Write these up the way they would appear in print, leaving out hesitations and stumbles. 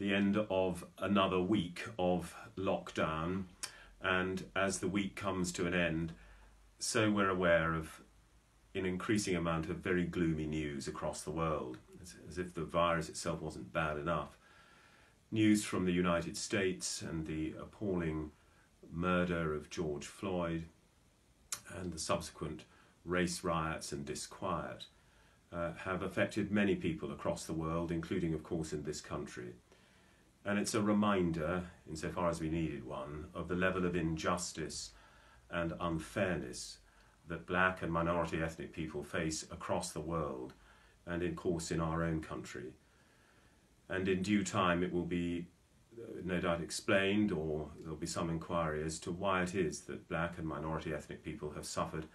the end of another week of lockdown, and as the week comes to an end, so we're aware of an increasing amount of very gloomy news across the world, as if the virus itself wasn't bad enough. News from the United States and the appalling murder of George Floyd and the subsequent race riots and disquiet have affected many people across the world, including, of course, in this country. And it's a reminder, insofar as we needed one, of the level of injustice and unfairness that black and minority ethnic people face across the world and, of course, in our own country. And in due time it will be no doubt explained, or there'll be some inquiry as to why it is that black and minority ethnic people have suffered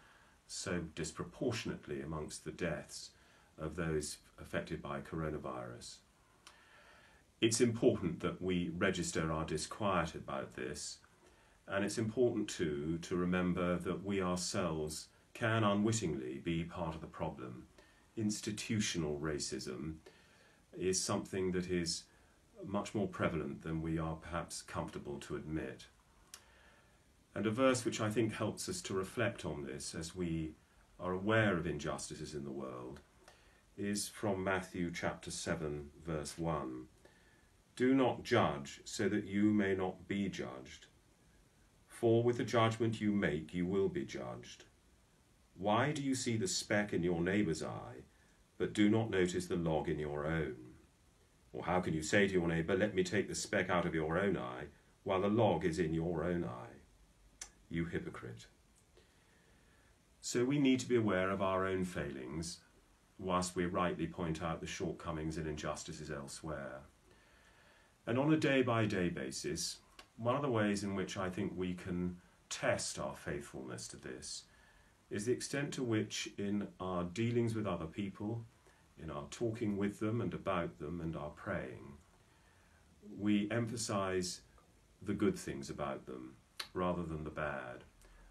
so disproportionately amongst the deaths of those affected by coronavirus. It's important that we register our disquiet about this, and it's important too to remember that we ourselves can unwittingly be part of the problem. Institutional racism is something that is much more prevalent than we are perhaps comfortable to admit. And a verse which I think helps us to reflect on this as we are aware of injustices in the world is from Matthew chapter 7, verse 1. Do not judge so that you may not be judged. For with the judgment you make, you will be judged. Why do you see the speck in your neighbour's eye, but do not notice the log in your own? Or how can you say to your neighbour, let me take the speck out of your own eye, while the log is in your own eye? You hypocrite. So we need to be aware of our own failings, whilst we rightly point out the shortcomings and injustices elsewhere. And on a day-by-day basis, one of the ways in which I think we can test our faithfulness to this is the extent to which in our dealings with other people, in our talking with them and about them and our praying, we emphasize the good things about them rather than the bad.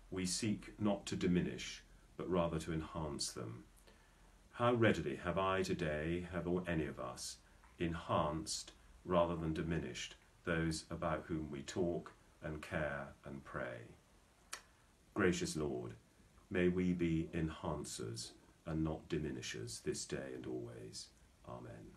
We seek not to diminish, but rather to enhance them. How readily have I today, have any of us, enhanced rather than diminished those about whom we talk and care and pray? Gracious Lord, may we be enhancers and not diminishers this day and always. Amen.